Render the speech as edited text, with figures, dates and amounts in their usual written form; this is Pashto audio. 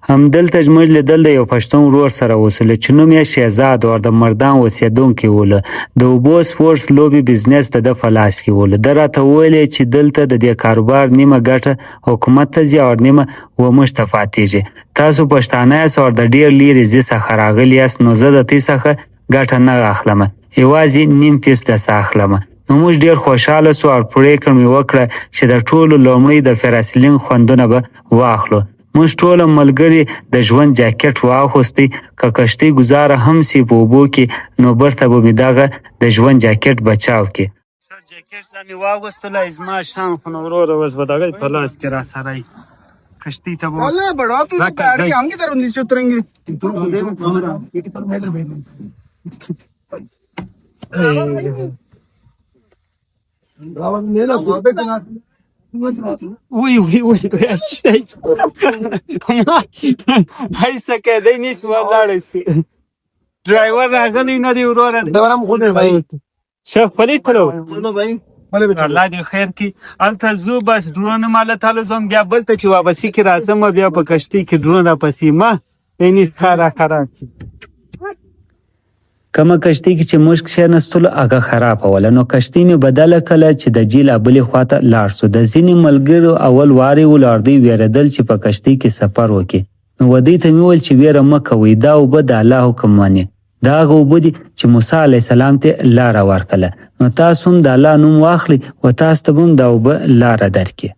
همدلته زموږ لیدل د یو پښتون ورور سره وسوله چې نوم یې شهزاد و، د مردان اوسېدونکی وله. د اوبو سپورټس لوبې بزنس د ده په لاس کې وله. ده راته وویل چې دلته د دې کاروبار نیمه ګټه حکومت ته ځي او نیمه وموږ ته پاتېږي. تاسو پښتانه یاست او د ډېر لرې ځای څخه راغلي یاست، نو زه د دې څخه ګټه نه اخلم، یوازې نیم پیس درڅخه اخلم. نو موږ ډېر خوشحاله سو او پرېکړه مې وکړه چې د ټولو لومړی د فیراسلینګ خوندونه به واخلو. موږ ټول ملګري د ژوند جاکټ واغوستی، که کشتۍ ګزاره هم سي په اوبو کې، نو برته به مې دغه د ژوند جاکټ بچاو کې. جاکټ دا مې واغوستله، زما شان خو نو وروره اوس به دغه په لاس کې راسره وي. کشتۍ ته به Hola, bro, tú हम किधर नीचे उतरेंगे? وی تو اچھا ایسا کہتے نہیں شوالار سے ड्राइवर راغلی نه دی وروره. دورم خود भाई شیخ فرید کړو चलो भाई مله بچو الله دې خیر کی. الته زو بس ډرون مال تعالی زم بیا بل ته چې واپسی کی راځم بیا په کشتۍ کې ډرون را پسې ما اینی خارا خراب کما کشتۍ کې چې مشک شه نستلو هغه خراب ولا. نو کشتۍ می بدله کله چې د جیل ابلی خواته لاړ سو. د ځینې ملګرو اول واری ولاړ دی ویردل چې په کشتۍ کې سفر وکي. نو ودی ته ویل چې ویره مکوي، دا وب د الله حکم مانی، دا هغه اوبه دي چې موسی علیه السلام ته لاره ورکړله. نو تاسو هم د الله نوم واخلئ او تاسو ته به هم دا اوبه لاره درکړي.